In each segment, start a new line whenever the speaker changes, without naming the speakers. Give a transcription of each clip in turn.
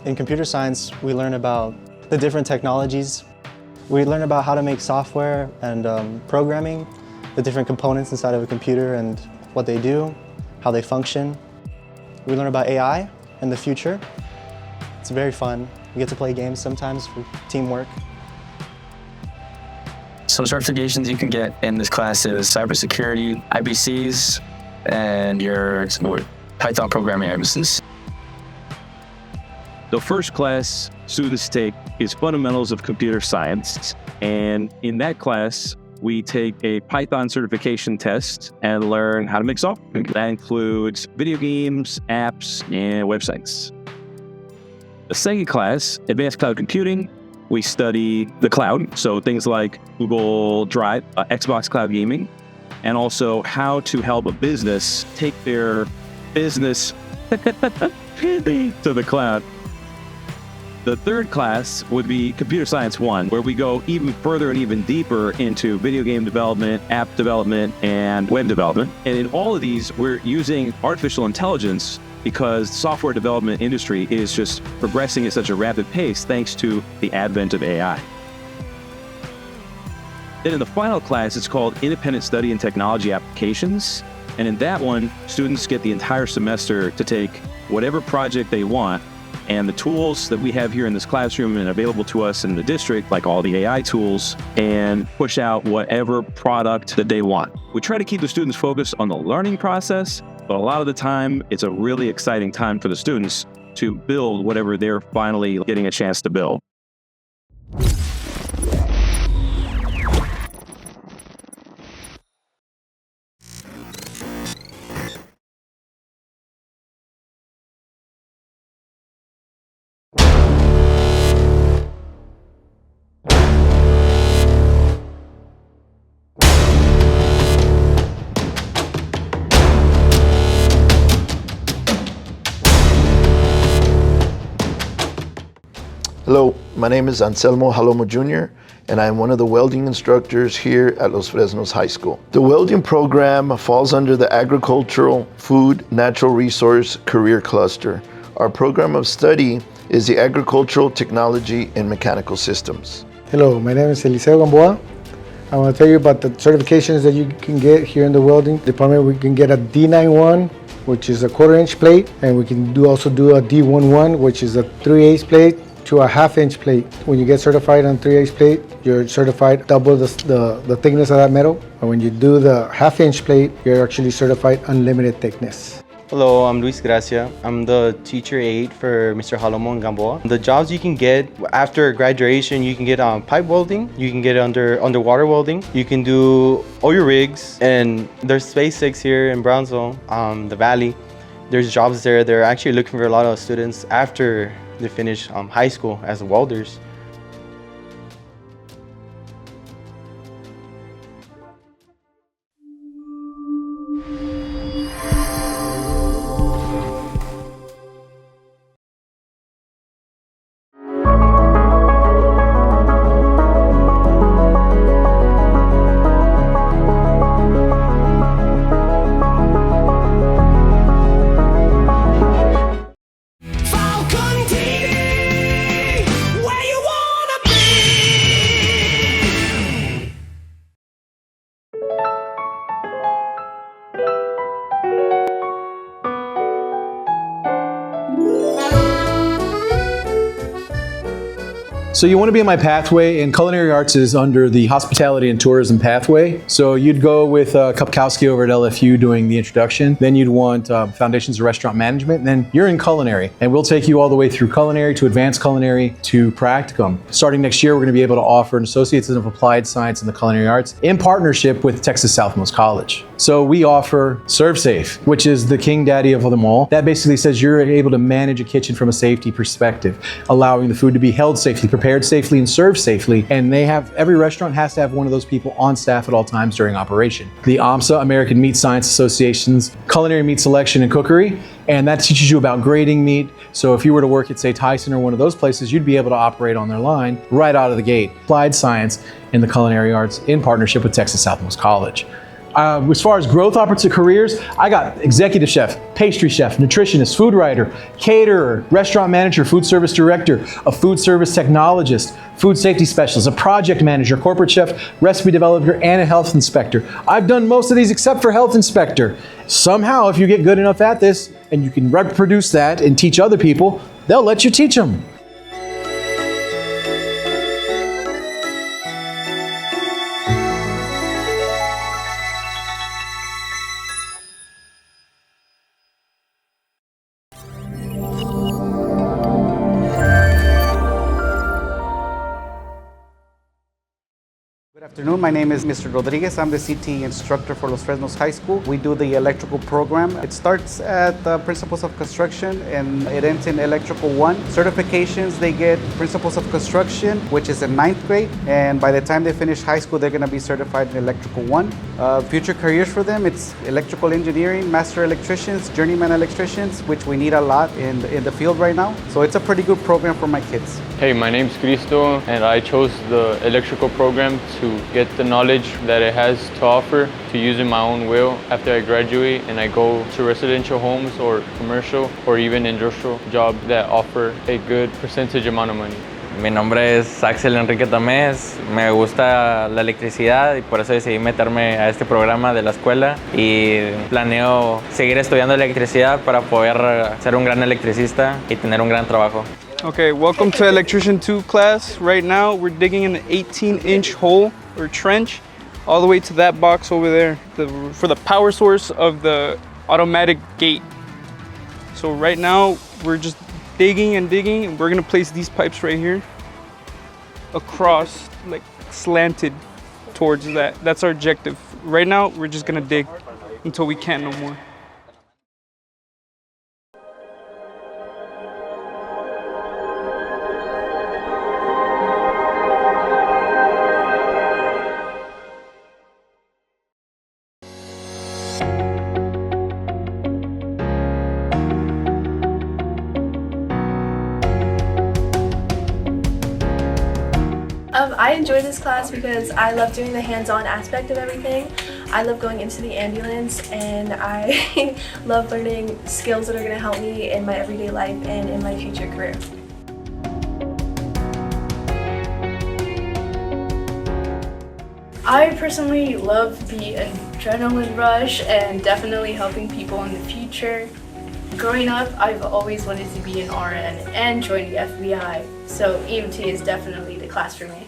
In computer science, we learn about the different technologies. We learn about how to make software and programming, the different components inside of a computer and what they do, how they function. We learn about AI and the future. It's very fun. We get to play games sometimes for teamwork.
Some certifications you can get in this class is cybersecurity, IBCs, and your Python programming IBCs.
The first class students take is Fundamentals of Computer Science. And in that class, we take a Python certification test and learn how to make software. That includes video games, apps, and websites. The second class, Advanced Cloud Computing, we study the cloud. So things like Google Drive, Xbox Cloud Gaming, and also how to help a business take their business to the cloud. The third class would be Computer Science 1, where we go even further and even deeper into video game development, app development, and web development. And in all of these, we're using artificial intelligence because the software development industry is just progressing at such a rapid pace thanks to the advent of AI. Then in the final class, it's called Independent Study in Technology Applications. And in that one, students get the entire semester to take whatever project they want. And the tools that we have here in this classroom and available to us in the district, like all the AI tools, and push out whatever product that they want. We try to keep the students focused on the learning process, but a lot of the time, it's a really exciting time for the students to build whatever they're finally getting a chance to build.
Hello, my name is Anselmo Jalomo Jr., and I am one of the welding instructors here at Los Fresnos High School. The welding program falls under the Agricultural, Food, Natural Resource Career Cluster. Our program of study is the Agricultural Technology and Mechanical Systems.
Hello, my name is Eliseo Gamboa. I want to tell you about the certifications that you can get here in the welding department. We can get a D91, which is a 1/4-inch plate, and we can also do a D11, which is a 3/8 plate, to a 1/2-inch plate. When you get certified on 3/8 plate, you're certified double the thickness of that metal. And when you do the 1/2-inch plate, you're actually certified unlimited thickness.
Hello, I'm Luis Gracia. I'm the teacher aide for Mr. Jalomo and Gamboa. The jobs you can get after graduation, you can get pipe welding, you can get underwater welding, you can do oil rigs, and there's SpaceX here in Brownsville, the Valley. There's jobs there. They're actually looking for a lot of students after they finish high school as welders.
So you want to be in my pathway, and culinary arts is under the hospitality and tourism pathway. So you'd go with Kupkowski over at LFU doing the introduction. Then you'd want foundations of restaurant management. And then you're in culinary, and we'll take you all the way through culinary to advanced culinary to practicum. Starting next year, we're going to be able to offer an Associates of Applied Science in the Culinary Arts in partnership with Texas Southmost College. So we offer ServSafe, which is the king daddy of them all. That basically says you're able to manage a kitchen from a safety perspective, allowing the food to be held safely, prepared safely, and served safely. And every restaurant has to have one of those people on staff at all times during operation. The AMSA, American Meat Science Association's Culinary Meat Selection and Cookery, and that teaches you about grading meat. So if you were to work at, say, Tyson or one of those places, you'd be able to operate on their line right out of the gate. Applied Science in the Culinary Arts in partnership with Texas Southmost College. As far as growth opportunity careers, I got executive chef, pastry chef, nutritionist, food writer, caterer, restaurant manager, food service director, a food service technologist, food safety specialist, a project manager, corporate chef, recipe developer, and a health inspector. I've done most of these except for health inspector. Somehow, if you get good enough at this and you can reproduce that and teach other people, they'll let you teach them.
Good afternoon, my name is Mr. Rodriguez. I'm the CTE instructor for Los Fresnos High School. We do the electrical program. It starts at the Principles of Construction and it ends in Electrical 1. Certifications, they get Principles of Construction, which is in 9th grade. And by the time they finish high school, they're gonna be certified in Electrical 1. Future careers for them, it's electrical engineering, master electricians, journeyman electricians, which we need a lot in the field right now. So it's a pretty good program for my kids.
Hey, my name's Cristo and I chose the electrical program to get the knowledge that it has to offer to use in my own will after I graduate and I go to residential homes or commercial or even industrial jobs that offer a good percentage amount of money.
Mi nombre es Axel Enrique Tamés, me gusta la electricidad y por eso decidí meterme a este programa de la escuela y planeo seguir estudiando electricidad para poder ser un gran electricista y tener un gran trabajo.
Okay, welcome to Electrician 2 class. Right now we're digging an 18-inch hole or trench all the way to that box over there for the power source of the automatic gate. So right now we're just digging and digging and we're gonna place these pipes right here across, like slanted towards that. That's our objective. Right now we're just gonna dig until we can't no more.
I enjoy this class because I love doing the hands-on aspect of everything. I love going into the ambulance and I love learning skills that are going to help me in my everyday life and in my future career.
I personally love the adrenaline rush and definitely helping people in the future. Growing up, I've always wanted to be an RN and join the FBI, so EMT is definitely the class for me.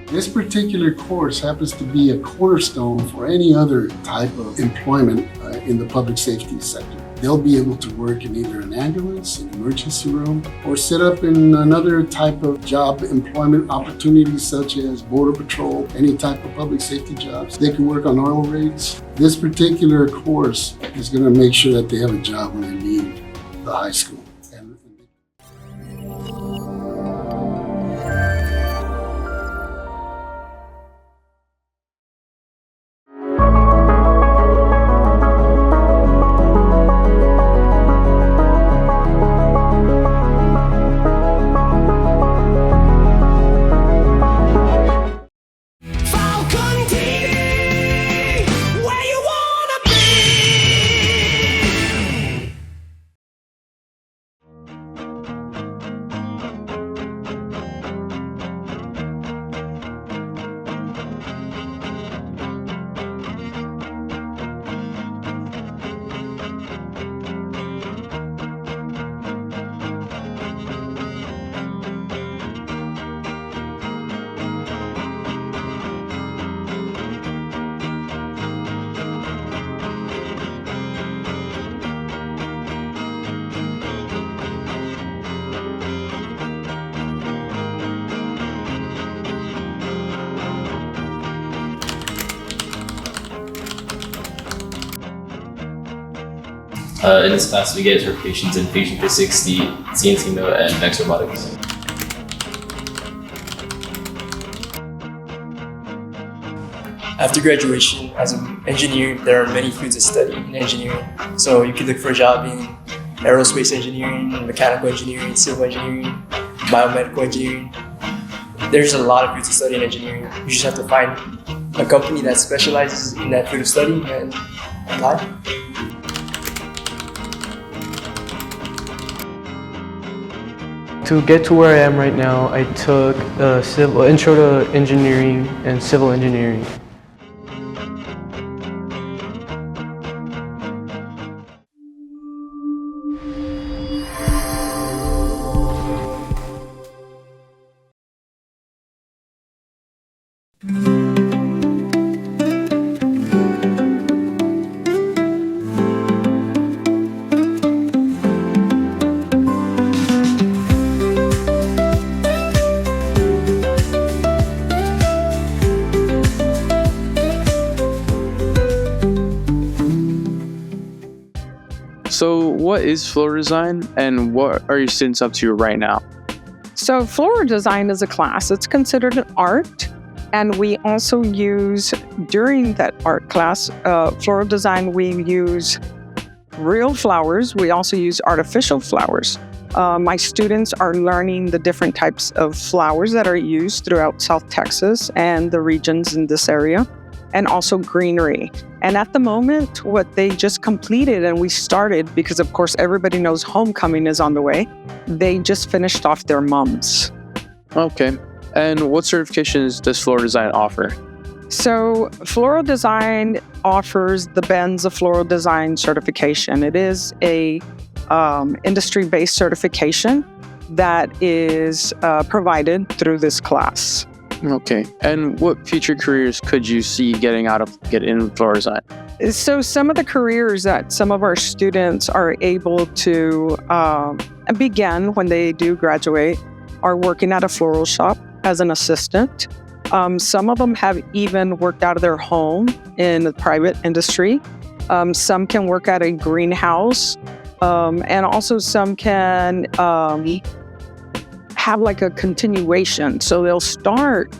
This particular course happens to be a cornerstone for any other type of employment in the public safety sector. They'll be able to work in either an ambulance, an emergency room, or set up in another type of job employment opportunities such as border patrol, any type of public safety jobs. They can work on oil rigs. This particular course is going to make sure that they have a job when they leave the high school.
In this class, we get certifications in patient physics, CNC mill, and Next robotics.
After graduation, as an engineer, there are many fields to study in engineering. So you can look for a job in aerospace engineering, mechanical engineering, civil engineering, biomedical engineering. There's a lot of fields to study in engineering. You just have to find a company that specializes in that field of study and apply.
To get to where I am right now, I took Intro to Engineering and Civil Engineering.
So what is floor design and what are your students up to right now?
So floor design is a class. It's considered an art. And we also use, during that art class, floral design, we use real flowers. We also use artificial flowers. My students are learning the different types of flowers that are used throughout South Texas and the regions in this area, and also greenery. And at the moment, what they just completed, and we started, because of course everybody knows homecoming is on the way, they just finished off their mums.
Okay. And what certifications does floral design offer?
So floral design offers the Benz of Floral Design certification. It is a industry-based certification that is provided through this class.
Okay. And what future careers could you see getting in floral design?
So some of the careers that some of our students are able to begin when they do graduate are working at a floral shop as an assistant. Some of them have even worked out of their home in the private industry. Some can work at a greenhouse. And also some can have like a continuation. So they'll start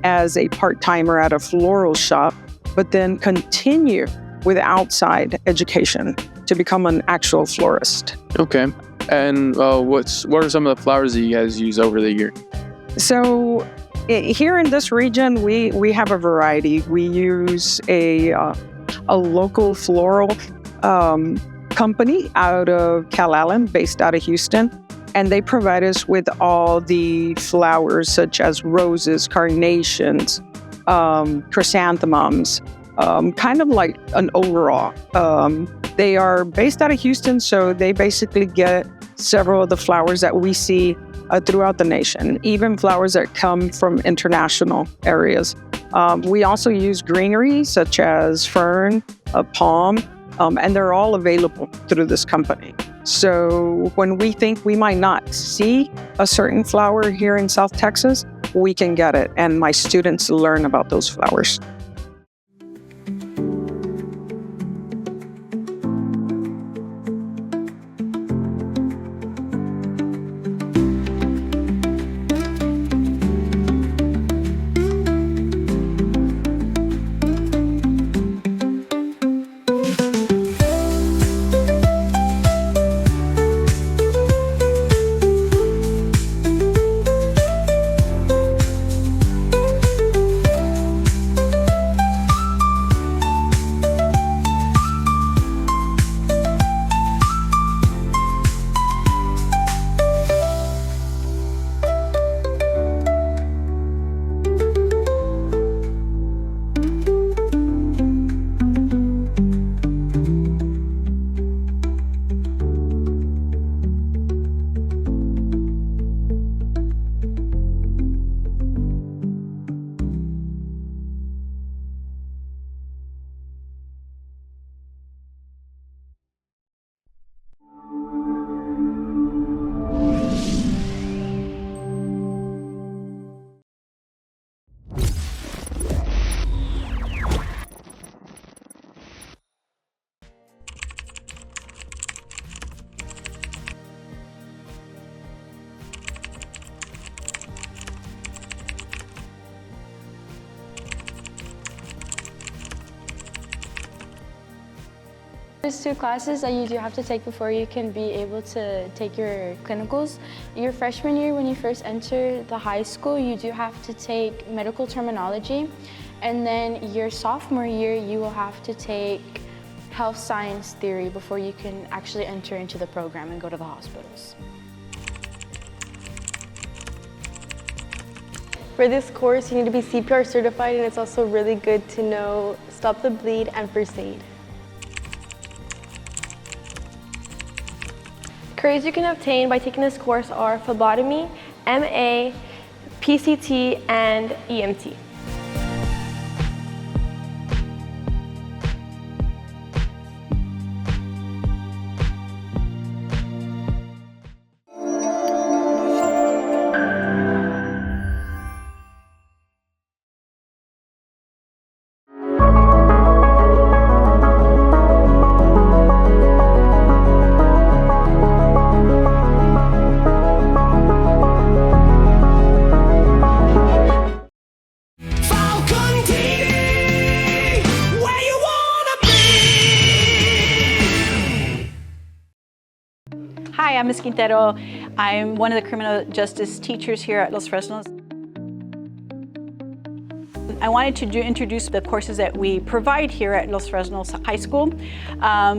as a part-timer at a floral shop, but then continue with outside education to become an actual florist.
Okay. And what are some of the flowers that you guys use over the year?
So here in this region, we have a variety. We use a local floral company out of Calallen, based out of Houston, and they provide us with all the flowers such as roses, carnations, chrysanthemums, kind of like an overall. They are based out of Houston, so they basically get several of the flowers that we see throughout the nation, even flowers that come from international areas. We also use greenery such as fern, palm, and they're all available through this company. So when we think we might not see a certain flower here in South Texas, we can get it, and my students learn about those flowers.
There's 2 classes that you do have to take before you can be able to take your clinicals. Your freshman year, when you first enter the high school, you do have to take medical terminology. And then your sophomore year, you will have to take health science theory before you can actually enter into the program and go to the hospitals.
For this course, you need to be CPR certified, and it's also really good to know stop the bleed and first aid. Careers you can obtain by taking this course are phlebotomy, MA, PCT, and EMT.
Hi, I'm Ms. Quintero. I'm one of the criminal justice teachers here at Los Fresnos. I wanted to introduce the courses that we provide here at Los Fresnos High School.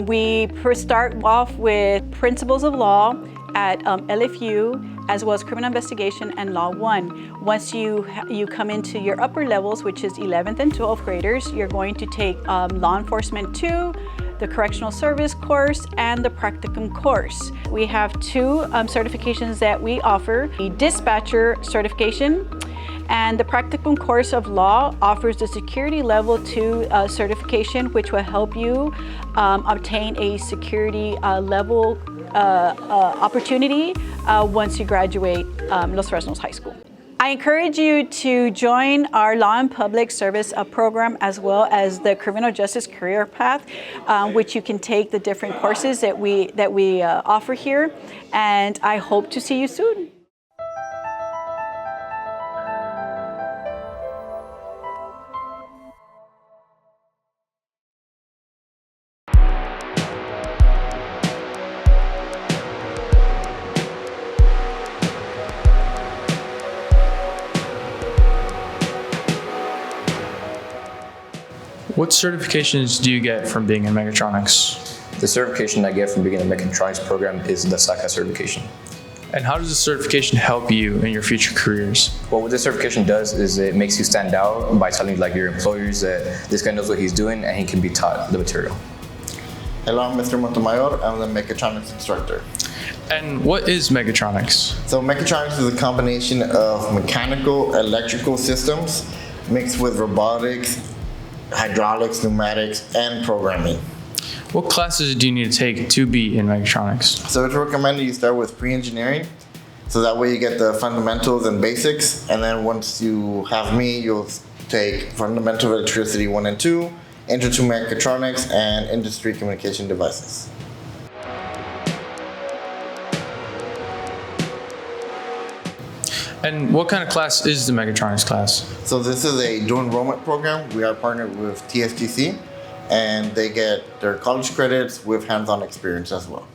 We first start off with Principles of Law at LFU, as well as Criminal Investigation and Law 1. Once you come into your upper levels, which is 11th and 12th graders, you're going to take Law Enforcement 2, the Correctional Service course, and the Practicum course. We have two certifications that we offer, the Dispatcher certification, and the Practicum course of Law offers the Security Level 2 certification, which will help you obtain a security level opportunity once you graduate Los Fresnos High School. I encourage you to join our Law and Public Service program, as well as the Criminal Justice Career Path, which you can take the different courses that we offer here, and I hope to see you soon.
What certifications do you get from being in mechatronics?
The certification I get from being in the mechatronics program is the SACA certification.
And how does the certification help you in your future careers?
Well, what this certification does is it makes you stand out by telling like your employers that this guy knows what he's doing and he can be taught the material.
Hello, I'm Mr. Montemayor. I'm the mechatronics instructor.
And what is mechatronics?
So mechatronics is a combination of mechanical, electrical systems mixed with robotics, hydraulics, pneumatics, and programming.
What classes do you need to take to be in mechatronics?
So it's recommended you start with pre-engineering, so that way you get the fundamentals and basics, and then once you have me, you'll take fundamental electricity 1 and 2, intro to mechatronics, and industry communication devices.
And what kind of class is the mechatronics class?
So this is a dual enrollment program. We are partnered with TSTC, and they get their college credits with hands-on experience as well.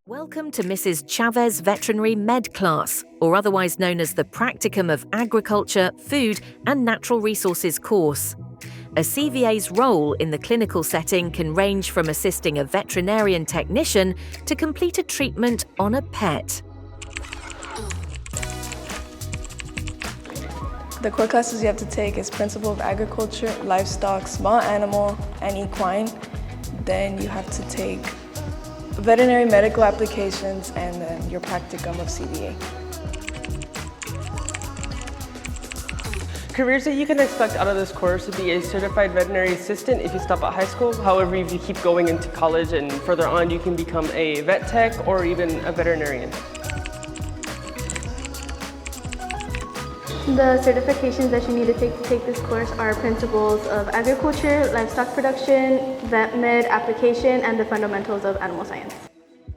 Welcome to Mrs. Chavez Veterinary Med class, or otherwise known as the Practicum of Agriculture, Food and Natural Resources course. A CVA's role in the clinical setting can range from assisting a veterinarian technician to complete a treatment on a pet.
The core classes you have to take is Principle of Agriculture, Livestock, Small Animal, and Equine. Then you have to take veterinary medical applications, and then your practicum of CVA.
Careers that you can expect out of this course would be a certified veterinary assistant if you stop at high school. However, if you keep going into college and further on, you can become a vet tech or even a veterinarian.
The certifications that you need to take this course are Principles of Agriculture, Livestock Production, Vet Med Application, and the Fundamentals of Animal Science.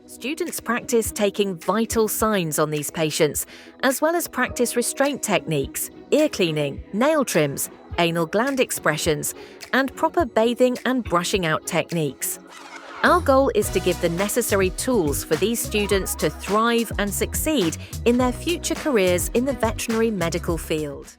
Students practice taking vital signs on these patients, as well as practice restraint techniques, ear cleaning, nail trims, anal gland expressions, and proper bathing and brushing out techniques. Our goal is to give the necessary tools for these students to thrive and succeed in their future careers in the veterinary medical field.